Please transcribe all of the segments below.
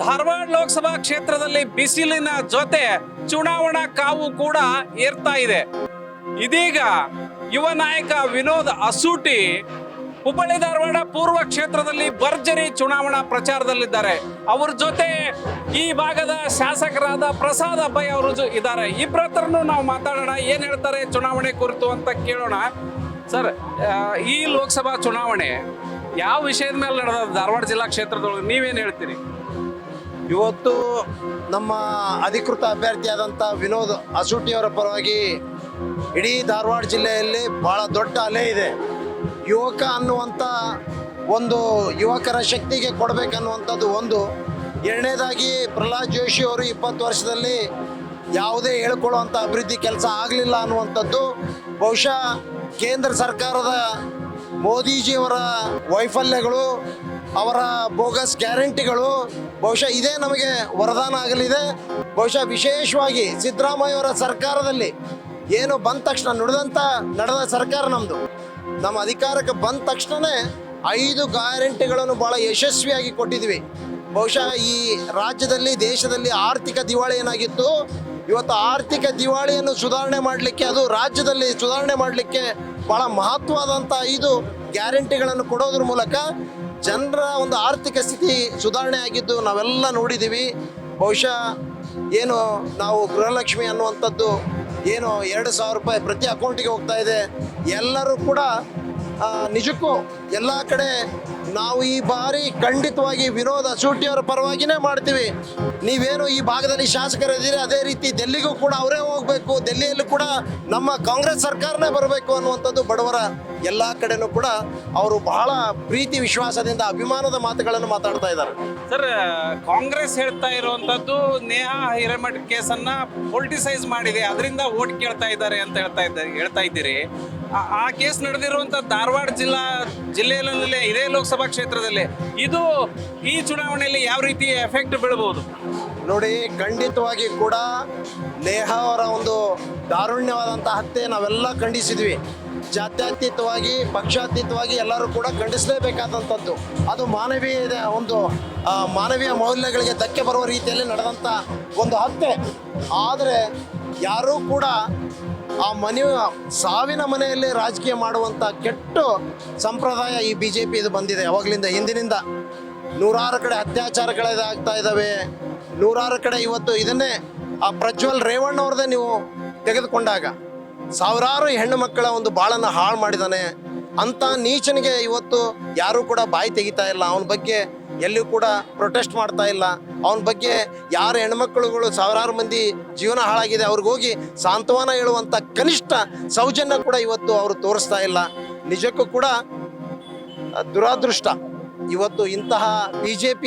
ಧಾರವಾಡ ಲೋಕಸಭಾ ಕ್ಷೇತ್ರದಲ್ಲಿ ಬಿಸಿಲಿನ ಜೊತೆ ಚುನಾವಣಾ ಕಾವು ಕೂಡ ಏರ್ತಾ ಇದೆ. ಇದೀಗ ಯುವ ನಾಯಕ ವಿನೋದ್ ಅಸೂಟಿ ಹುಬ್ಬಳ್ಳಿ ಧಾರವಾಡ ಪೂರ್ವ ಕ್ಷೇತ್ರದಲ್ಲಿ ಭರ್ಜರಿ ಚುನಾವಣಾ ಪ್ರಚಾರದಲ್ಲಿದ್ದಾರೆ. ಅವ್ರ ಜೊತೆ ಈ ಭಾಗದ ಶಾಸಕರಾದ ಪ್ರಸಾದ್ ಅಬ್ಬಯ್ಯ ಅವರು ಇದ್ದಾರೆ. ಇಬ್ಬರ ಹತ್ರನೂ ನಾವು ಮಾತಾಡೋಣ, ಏನ್ ಹೇಳ್ತಾರೆ ಚುನಾವಣೆ ಕುರಿತು ಅಂತ ಕೇಳೋಣ. ಸರ್, ಈ ಲೋಕಸಭಾ ಚುನಾವಣೆ ಯಾವ ವಿಷಯದ ಮೇಲೆ ನಡೆದ ಧಾರವಾಡ ಜಿಲ್ಲಾ ಕ್ಷೇತ್ರದೊಳಗೆ ನೀವೇನು ಹೇಳ್ತೀರಿ? ಇವತ್ತು ನಮ್ಮ ಅಧಿಕೃತ ಅಭ್ಯರ್ಥಿಯಾದಂಥ ವಿನೋದ್ ಅಸೂಟಿಯವರ ಪರವಾಗಿ ಇಡೀ ಧಾರವಾಡ ಜಿಲ್ಲೆಯಲ್ಲಿ ಬಹಳ ದೊಡ್ಡ ಅಲೆ ಇದೆ. ಯುವಕ ಅನ್ನುವಂಥ ಒಂದು ಯುವಕರ ಶಕ್ತಿಗೆ ಕೊಡಬೇಕನ್ನುವಂಥದ್ದು ಒಂದು. ಎರಡನೇದಾಗಿ ಪ್ರಹ್ಲಾದ್ ಜೋಶಿ ಅವರು 20 ವರ್ಷದಲ್ಲಿ ಯಾವುದೇ ಹೇಳ್ಕೊಳ್ಳುವಂಥ ಅಭಿವೃದ್ಧಿ ಕೆಲಸ ಆಗಲಿಲ್ಲ ಅನ್ನುವಂಥದ್ದು. ಬಹುಶಃ ಕೇಂದ್ರ ಸರ್ಕಾರದ ಮೋದಿಜಿಯವರ ವೈಫಲ್ಯಗಳು, ಅವರ ಬೋಗಸ್ ಗ್ಯಾರಂಟಿಗಳು ಬಹುಶಃ ಇದೇ ನಮಗೆ ವರದಾನ ಆಗಲಿದೆ. ಬಹುಶಃ ವಿಶೇಷವಾಗಿ ಸಿದ್ದರಾಮಯ್ಯವರ ಸರ್ಕಾರದಲ್ಲಿ ಏನು ಬಂದ ತಕ್ಷಣ ನಡೆದ ಸರ್ಕಾರ ನಮ್ಮದು. ನಮ್ಮ ಅಧಿಕಾರಕ್ಕೆ ಬಂದ ತಕ್ಷಣವೇ 5 ಗ್ಯಾರಂಟಿಗಳನ್ನು ಭಾಳ ಯಶಸ್ವಿಯಾಗಿ ಕೊಟ್ಟಿದ್ವಿ. ಬಹುಶಃ ಈ ರಾಜ್ಯದಲ್ಲಿ, ದೇಶದಲ್ಲಿ ಆರ್ಥಿಕ ದಿವಾಳಿ ಏನಾಗಿತ್ತು, ಇವತ್ತು ಆರ್ಥಿಕ ದಿವಾಳಿಯನ್ನು ಸುಧಾರಣೆ ಮಾಡಲಿಕ್ಕೆ, ಅದು ರಾಜ್ಯದಲ್ಲಿ ಸುಧಾರಣೆ ಮಾಡಲಿಕ್ಕೆ ಭಾಳ ಮಹತ್ವವಾದಂಥ 5 ಗ್ಯಾರಂಟಿಗಳನ್ನು ಕೊಡೋದ್ರ ಮೂಲಕ ಜನರ ಒಂದು ಆರ್ಥಿಕ ಸ್ಥಿತಿ ಸುಧಾರಣೆ ಆಗಿದ್ದು ನಾವೆಲ್ಲ ನೋಡಿದ್ದೀವಿ. ಬಹುಶಃ ಏನು ನಾವು ಗೃಹಲಕ್ಷ್ಮಿ ಅನ್ನುವಂಥದ್ದು ಏನು 2,000 ರೂಪಾಯಿ ಪ್ರತಿ ಅಕೌಂಟಿಗೆ ಹೋಗ್ತಾ ಇದೆ. ಎಲ್ಲರೂ ಕೂಡ ನಿಜಕ್ಕೂ ಎಲ್ಲ ಕಡೆ ನಾವು ಈ ಬಾರಿ ಖಂಡಿತವಾಗಿ ವಿನೋದ್ ಅಸೂಟಿಯವರ ಪರವಾಗಿನೇ ಮಾಡ್ತೀವಿ. ನೀವೇನು ಈ ಭಾಗದಲ್ಲಿ ಶಾಸಕರಿದ್ದೀರಿ, ಅದೇ ರೀತಿ ಡೆಲ್ಲಿಗೂ ಕೂಡ ಅವರೇ ಹೋಗಬೇಕು, ಡೆಲ್ಲಿಯಲ್ಲೂ ಕೂಡ ನಮ್ಮ ಕಾಂಗ್ರೆಸ್ ಸರ್ಕಾರನೇ ಬರಬೇಕು ಅನ್ನುವಂಥದ್ದು ಬಡವರ ಎಲ್ಲ ಕಡೆನೂ ಕೂಡ ಅವರು ಬಹಳ ಪ್ರೀತಿ ವಿಶ್ವಾಸದಿಂದ ಅಭಿಮಾನದ ಮಾತುಗಳನ್ನು ಮಾತಾಡ್ತಾ ಇದ್ದಾರೆ. ಸರ್, ಕಾಂಗ್ರೆಸ್ ಹೇಳ್ತಾ ಇರುವಂತದ್ದು ನೇಹಾ ಹಿರೇಮಠ್ ಕೇಸನ್ನ ಪೊಲಿಟಿಸೈಸ್ ಮಾಡಿದೆ, ಅದರಿಂದ ಓಟ್ ಕೇಳ್ತಾ ಇದ್ದಾರೆ ಅಂತ ಹೇಳ್ತಾ ಇದ್ದೀರಿ. ಆ ಕೇಸ್ ನಡೆದಿರುವಂತ ಧಾರವಾಡ ಜಿಲ್ಲೆಯಲ್ಲೇ ಇದೇ ಲೋಕಸಭಾ ಕ್ಷೇತ್ರದಲ್ಲಿ ಇದು ಈ ಚುನಾವಣೆಯಲ್ಲಿ ಯಾವ ರೀತಿ ಎಫೆಕ್ಟ್ ಬೀಳಬಹುದು? ನೋಡಿ, ಖಂಡಿತವಾಗಿ ಕೂಡ ನೇಹಾ ಅವರ ಒಂದು ದಾರುಣ್ಯವಾದಂಥ ಹತ್ಯೆ ನಾವೆಲ್ಲ ಖಂಡಿಸಿದ್ವಿ. ಜಾತ್ಯತೀತವಾಗಿ, ಪಕ್ಷಾತೀತವಾಗಿ ಎಲ್ಲರೂ ಕೂಡ ಖಂಡಿಸಲೇಬೇಕಾದಂಥದ್ದು. ಅದು ಮಾನವೀಯ ಮೌಲ್ಯಗಳಿಗೆ ಧಕ್ಕೆ ಬರುವ ರೀತಿಯಲ್ಲಿ ನಡೆದಂಥ ಒಂದು ಹತ್ಯೆ. ಆದರೆ ಯಾರೂ ಕೂಡ ಸಾವಿನ ಮನೆಯಲ್ಲಿ ರಾಜಕೀಯ ಮಾಡುವಂಥ ಕೆಟ್ಟ ಸಂಪ್ರದಾಯ ಈ BJP ಇದು ಬಂದಿದೆ ಯಾವಾಗಲಿಂದ, ಹಿಂದಿನಿಂದ. 100 ಕಡೆ ಅತ್ಯಾಚಾರಗಳಾಗ್ತಾ ಇದ್ದಾವೆ, 100 ಕಡೆ ಇವತ್ತು ಇದನ್ನೇ ಆ ಪ್ರಜ್ವಲ್ ರೇವಣ್ಣ ಅವ್ರದ್ದೇ ನೀವು ತೆಗೆದುಕೊಂಡಾಗ ಸಾವಿರಾರು ಹೆಣ್ಣು ಮಕ್ಕಳ ಒಂದು ಬಾಳನ್ನು ಹಾಳು ಮಾಡಿದ್ದಾನೆ. ಅಂಥ ನೀಚನಿಗೆ ಇವತ್ತು ಯಾರೂ ಕೂಡ ಬಾಯಿ ತೆಗಿತಾ ಇಲ್ಲ, ಅವನ ಬಗ್ಗೆ ಎಲ್ಲಿಯೂ ಕೂಡ ಪ್ರೊಟೆಸ್ಟ್ ಮಾಡ್ತಾ ಇಲ್ಲ. ಅವನ ಬಗ್ಗೆ ಯಾರು ಹೆಣ್ಮಕ್ಳುಗಳು ಸಾವಿರಾರು ಮಂದಿ ಜೀವನ ಹಾಳಾಗಿದೆ ಅವ್ರಿಗೋಗಿ ಸಾಂತ್ವನ ಹೇಳುವಂಥ ಕನಿಷ್ಠ ಸೌಜನ್ಯ ಕೂಡ ಇವತ್ತು ಅವರು ತೋರಿಸ್ತಾ ಇಲ್ಲ. ನಿಜಕ್ಕೂ ಕೂಡ ದುರಾದೃಷ್ಟ. ಇವತ್ತು ಇಂತಹ BJP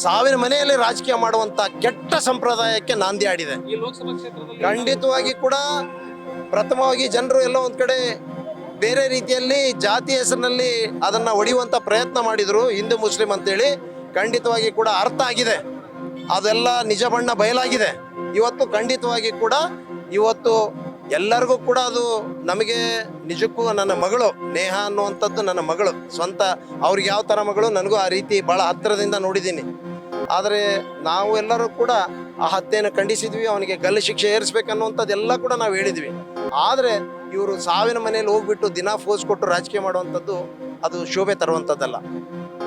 ಸಾವಿನ ಮನೆಯಲ್ಲಿ ರಾಜಕೀಯ ಮಾಡುವಂಥ ಕೆಟ್ಟ ಸಂಪ್ರದಾಯಕ್ಕೆ ನಾಂದಿ ಆಡಿದೆ. ಖಂಡಿತವಾಗಿ ಕೂಡ ಪ್ರಥಮವಾಗಿ ಜನರು ಎಲ್ಲೋ ಒಂದು ಕಡೆ ಬೇರೆ ರೀತಿಯಲ್ಲಿ ಜಾತಿ ಹೆಸರಿನಲ್ಲಿ ಅದನ್ನು ಹೊಡೆಯುವಂಥ ಪ್ರಯತ್ನ ಮಾಡಿದರು, ಹಿಂದೂ ಮುಸ್ಲಿಂ ಅಂತೇಳಿ. ಖಂಡಿತವಾಗಿ ಕೂಡ ಅರ್ಥ ಆಗಿದೆ, ಅದೆಲ್ಲ ನಿಜ ಬಣ್ಣ ಬಯಲಾಗಿದೆ. ಇವತ್ತು ಖಂಡಿತವಾಗಿ ಕೂಡ ಇವತ್ತು ಎಲ್ಲರಿಗೂ ಕೂಡ ಅದು ನಮಗೆ ನಿಜಕ್ಕೂ ನನ್ನ ಮಗಳು ನೇಹಾ ಅನ್ನುವಂಥದ್ದು ನನ್ನ ಮಗಳು ಸ್ವಂತ. ಅವ್ರಿಗೆ ಯಾವ ಥರ ಮಗಳು ನನಗೂ ಆ ರೀತಿ ಭಾಳ ಹತ್ತಿರದಿಂದ ನೋಡಿದ್ದೀನಿ. ಆದರೆ ನಾವು ಎಲ್ಲರೂ ಕೂಡ ಆ ಹತ್ಯೆಯನ್ನು ಖಂಡಿಸಿದ್ವಿ, ಅವನಿಗೆ ಗಲ್ಲು ಶಿಕ್ಷೆ ಏರಿಸ್ಬೇಕನ್ನುವಂಥದ್ದೆಲ್ಲ ಕೂಡ ನಾವು ಹೇಳಿದ್ವಿ. ಆದರೆ ಇವರು ಸಾವಿನ ಮನೆಯಲ್ಲಿ ಹೋಗ್ಬಿಟ್ಟು ದಿನ ಫೋರ್ಸ್ ಕೊಟ್ಟು ರಾಜಕೀಯ ಮಾಡುವಂಥದ್ದು ಅದು ಶೋಭೆ ತರುವಂಥದ್ದಲ್ಲ.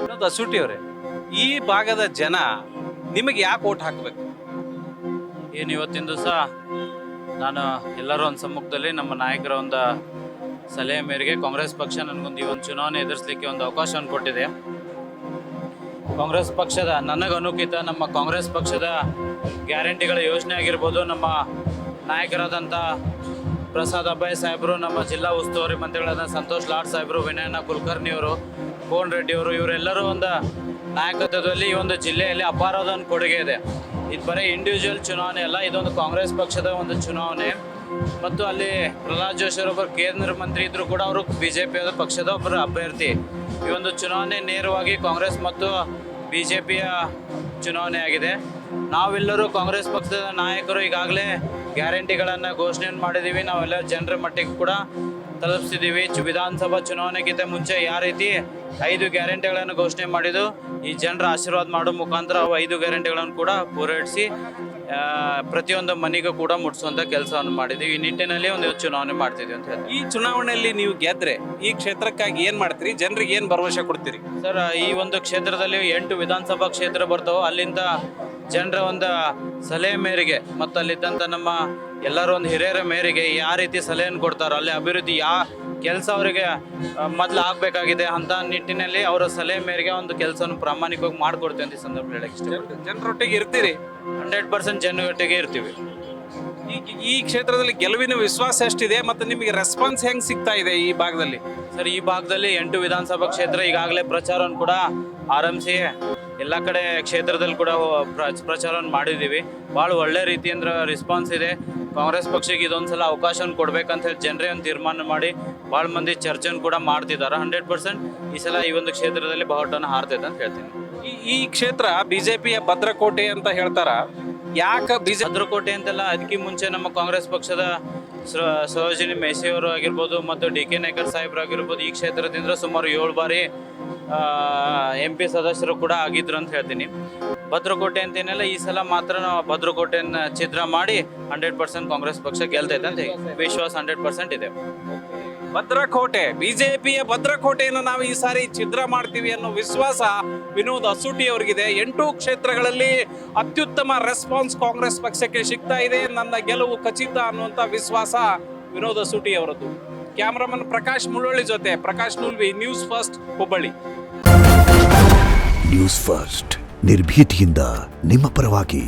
ವಿನೋದ್ ಅಸೂಟಿ ಅವರೇ, ಈ ಭಾಗದ ಜನ ನಿಮಗೆ ಯಾಕೆ ಓಟ್ ಹಾಕಬೇಕು? ಏನು ಇವತ್ತಿನ ದಿವಸ ನಾನು ಎಲ್ಲರೂ ಒಂದು ಸಮ್ಮುಖದಲ್ಲಿ ನಮ್ಮ ನಾಯಕರ ಒಂದು ಸಲಹೆ ಮೇರೆಗೆ ಕಾಂಗ್ರೆಸ್ ಪಕ್ಷ ನನಗೊಂದು ಈ ಒಂದು ಚುನಾವಣೆ ಎದುರಿಸಲಿಕ್ಕೆ ಒಂದು ಅವಕಾಶವನ್ನು ಕೊಟ್ಟಿದೆ. ಕಾಂಗ್ರೆಸ್ ಪಕ್ಷದ ನನಗನುಕಿತ ನಮ್ಮ ಕಾಂಗ್ರೆಸ್ ಪಕ್ಷದ ಗ್ಯಾರಂಟಿಗಳ ಯೋಜನೆ ಆಗಿರ್ಬೋದು, ನಮ್ಮ ನಾಯಕರಾದಂಥ ಪ್ರಸಾದ್ ಅಬ್ಬಯ್ಯ ಸಾಹೇಬರು, ನಮ್ಮ ಜಿಲ್ಲಾ ಉಸ್ತುವಾರಿ ಮಂತ್ರಿಗಳಾದ ಸಂತೋಷ್ ಲಾಡ್ ಸಾಹೇಬರು, ವಿನಯನ ಕುಲಕರ್ಣಿಯವರು, ಕೋನ್ ರೆಡ್ಡಿ ಅವರು, ಇವರೆಲ್ಲರೂ ಒಂದು ನಾಯಕತ್ವದಲ್ಲಿ ಈ ಒಂದು ಜಿಲ್ಲೆಯಲ್ಲಿ ಅಪಾರವಾದ ಒಂದು ಕೊಡುಗೆ ಇದೆ. ಇದು ಬರೀ ಇಂಡಿವಿಜುವಲ್ ಚುನಾವಣೆ ಅಲ್ಲ, ಇದೊಂದು ಕಾಂಗ್ರೆಸ್ ಪಕ್ಷದ ಒಂದು ಚುನಾವಣೆ. ಮತ್ತು ಅಲ್ಲಿ ಪ್ರಹ್ಲಾದ್ ಜೋಶಿ ಅವರೊಬ್ಬರು ಕೇಂದ್ರ ಮಂತ್ರಿ ಇದ್ದರೂ ಕೂಡ ಅವರು BJP ಪಕ್ಷದ ಒಬ್ಬರು ಅಭ್ಯರ್ಥಿ. ಈ ಒಂದು ಚುನಾವಣೆ ನೇರವಾಗಿ ಕಾಂಗ್ರೆಸ್ ಮತ್ತು BJPಯ ಚುನಾವಣೆ ಆಗಿದೆ. ನಾವೆಲ್ಲರೂ ಕಾಂಗ್ರೆಸ್ ಪಕ್ಷದ ನಾಯಕರು ಈಗಾಗಲೇ ಗ್ಯಾರಂಟಿಗಳನ್ನು ಘೋಷಣೆಯನ್ನು ಮಾಡಿದ್ದೀವಿ. ನಾವೆಲ್ಲ ಜನರ ಮಟ್ಟಿಗೆ ಕೂಡ ತಲುಪಿಸಿದ್ದೀವಿ. ವಿಧಾನಸಭಾ ಚುನಾವಣೆಗಿಂತ ಮುಂಚೆ ಯಾವ ರೀತಿ 5 ಗ್ಯಾರಂಟಿಗಳನ್ನು ಘೋಷಣೆ ಮಾಡಿದ್ದು, ಈ ಜನರ ಆಶೀರ್ವಾದ ಮಾಡೋ ಮುಖಾಂತರ ಅವು 5 ಗ್ಯಾರಂಟಿಗಳನ್ನು ಕೂಡ ಪೂರೈಸಿ ಪ್ರತಿಯೊಂದು ಮನೆಗೂ ಕೂಡ ಮುಟ್ಟಿಸುವಂಥ ಕೆಲಸವನ್ನು ಮಾಡಿದ್ದೀವಿ. ಈ ನಿಟ್ಟಿನಲ್ಲಿ ಒಂದು ಚುನಾವಣೆ ಮಾಡ್ತಿದ್ವಿ ಅಂತ ಹೇಳಿ. ಈ ಚುನಾವಣೆಯಲ್ಲಿ ನೀವು ಗೆದ್ರೆ ಈ ಕ್ಷೇತ್ರಕ್ಕಾಗಿ ಏನ್ ಮಾಡ್ತೀರಿ? ಜನರಿಗೆ ಏನ್ ಭರವಸೆ ಕೊಡ್ತೀರಿ? ಸರ್, ಈ ಒಂದು ಕ್ಷೇತ್ರದಲ್ಲಿ 8 ವಿಧಾನಸಭಾ ಕ್ಷೇತ್ರ ಬರ್ತಾವೆ. ಅಲ್ಲಿಂದ ಜನರ ಒಂದು ಸಲಹೆ ಮೇರೆಗೆ ಮತ್ತು ಅಲ್ಲಿದ್ದಂಥ ನಮ್ಮ ಎಲ್ಲರ ಒಂದು ಹಿರಿಯರ ಮೇರೆಗೆ ಯಾವ ರೀತಿ ಸಲಹೆಯನ್ನು ಕೊಡ್ತಾರೋ, ಅಲ್ಲಿ ಅಭಿವೃದ್ಧಿ ಕೆಲಸ ಅವರಿಗೆ ಮೊದಲು ಆಗಬೇಕಾಗಿದೆ ಅಂತ ನಿಟ್ಟಿನಲ್ಲಿ ಅವರ ಸಲಹೆ ಮೇರೆಗೆ ಒಂದು ಕೆಲಸವನ್ನು ಪ್ರಾಮಾಣಿಕವಾಗಿ ಮಾಡಿಕೊಡ್ತೀವಿ ಅಂತ ಈ ಸಂದರ್ಭ ಹೇಳಕ್ಕೆ ಇಷ್ಟಪಡ್ತೀನಿ. ಜನರೊಟ್ಟಿಗೆ ಇರ್ತೀರಿ? 100% ಜನರೊಟ್ಟಿಗೆ ಇರ್ತೀವಿ. ಈ ಕ್ಷೇತ್ರದಲ್ಲಿ ಗೆಲುವಿನ ವಿಶ್ವಾಸ ಎಷ್ಟಿದೆ ಮತ್ತು ನಿಮಗೆ ರೆಸ್ಪಾನ್ಸ್ ಹೆಂಗ್ ಸಿಗ್ತಾ ಇದೆ ಈ ಭಾಗದಲ್ಲಿ? ಸರ್, ಈ ಭಾಗದಲ್ಲಿ 8 ವಿಧಾನಸಭಾ ಕ್ಷೇತ್ರ ಈಗಾಗಲೇ ಪ್ರಚಾರವನ್ನು ಕೂಡ ಆರಂಭಿಸಿ ಎಲ್ಲ ಕಡೆ ಕ್ಷೇತ್ರದಲ್ಲಿ ಕೂಡ ಪ್ರಚಾರವನ್ನು ಮಾಡಿದ್ದೀವಿ. ಭಾಳ ಒಳ್ಳೆ ರೀತಿಯಿಂದ ರೆಸ್ಪಾನ್ಸ್ ಇದೆ. ಕಾಂಗ್ರೆಸ್ ಪಕ್ಷಕ್ಕೆ ಇದೊಂದ್ಸಲ ಅವಕಾಶವನ್ನು ಕೊಡ್ಬೇಕಂತ ಹೇಳಿ ಜನರೇ ಒಂದು ತೀರ್ಮಾನ ಮಾಡಿ ಭಾಳ ಮಂದಿ ಚರ್ಚೆಯನ್ನು ಕೂಡ ಮಾಡ್ತಿದ್ದಾರೆ. 100% ಈ ಸಲ ಈ ಒಂದು ಕ್ಷೇತ್ರದಲ್ಲಿ ಬಾವುಟವನ್ನು ಹಾರ್ತೈತೆ ಅಂತ ಹೇಳ್ತೀನಿ. ಈ ಕ್ಷೇತ್ರ ಬಿಜೆಪಿಯ ಭದ್ರಕೋಟೆ ಅಂತ ಹೇಳ್ತಾರ. ಯಾಕೆ ಭದ್ರಕೋಟೆ ಅಂತೆಲ್ಲ ಅದಕ್ಕೆ ಮುಂಚೆ ನಮ್ಮ ಕಾಂಗ್ರೆಸ್ ಪಕ್ಷದ ಸರೋಜಿನಿ ಮೇಸಿ ಅವರು ಆಗಿರ್ಬೋದು ಮತ್ತು DK ನಾಯಕರ್ ಸಾಹೇಬ್ರು ಆಗಿರ್ಬೋದು ಈ ಕ್ಷೇತ್ರದಿಂದ ಸುಮಾರು 7 ಬಾರಿ MP ಸದಸ್ಯರು ಕೂಡ ಆಗಿದ್ರು ಅಂತ ಹೇಳ್ತೀನಿ. ಭದ್ರಕೋಟೆ ಅಂತೇನೆಲ್ಲ ಈ ಸಲ ಮಾತ್ರ ನಾವು ಭದ್ರಕೋಟೆಯನ್ನು ಛಿದ್ರ ಮಾಡಿ 100% ಕಾಂಗ್ರೆಸ್ ಪಕ್ಷ ಗೆಲ್ತೈತೆ ಅಂತ ವಿಶ್ವಾಸ 100% ಇದೆ. ಭದ್ರಕೋಟೆ, ಬಿಜೆಪಿಯ ಭದ್ರಕೋಟೆಯನ್ನು ನಾವು ಈ ಸಾರಿ ಛಿದ್ರ ಮಾಡ್ತೀವಿ ಅನ್ನೋ ವಿಶ್ವಾಸ ವಿನೋದ್ ಅಸೂಟಿ ಅವರಿಗಿದೆ. 8 ಕ್ಷೇತ್ರಗಳಲ್ಲಿ ಅತ್ಯುತ್ತಮ ರೆಸ್ಪಾನ್ಸ್ ಕಾಂಗ್ರೆಸ್ ಪಕ್ಷಕ್ಕೆ ಸಿಗ್ತಾ ಇದೆ. ನನ್ನ ಗೆಲುವು ಖಚಿತ ಅನ್ನುವಂಥ ವಿಶ್ವಾಸ ವಿನೋದ್ ಅಸೂಟಿ ಅವರದ್ದು. ಕ್ಯಾಮರಾಮನ್ ಪ್ರಕಾಶ್ ಮುಳ್ಳೊಳ್ಳಿ ಜೊತೆ Prakash Noolvi, news first, Hubballi. News first, ನಿರ್ಭೀತಿಯಿಂದ ನಿಮ್ಮ ಪರವಾಗಿ.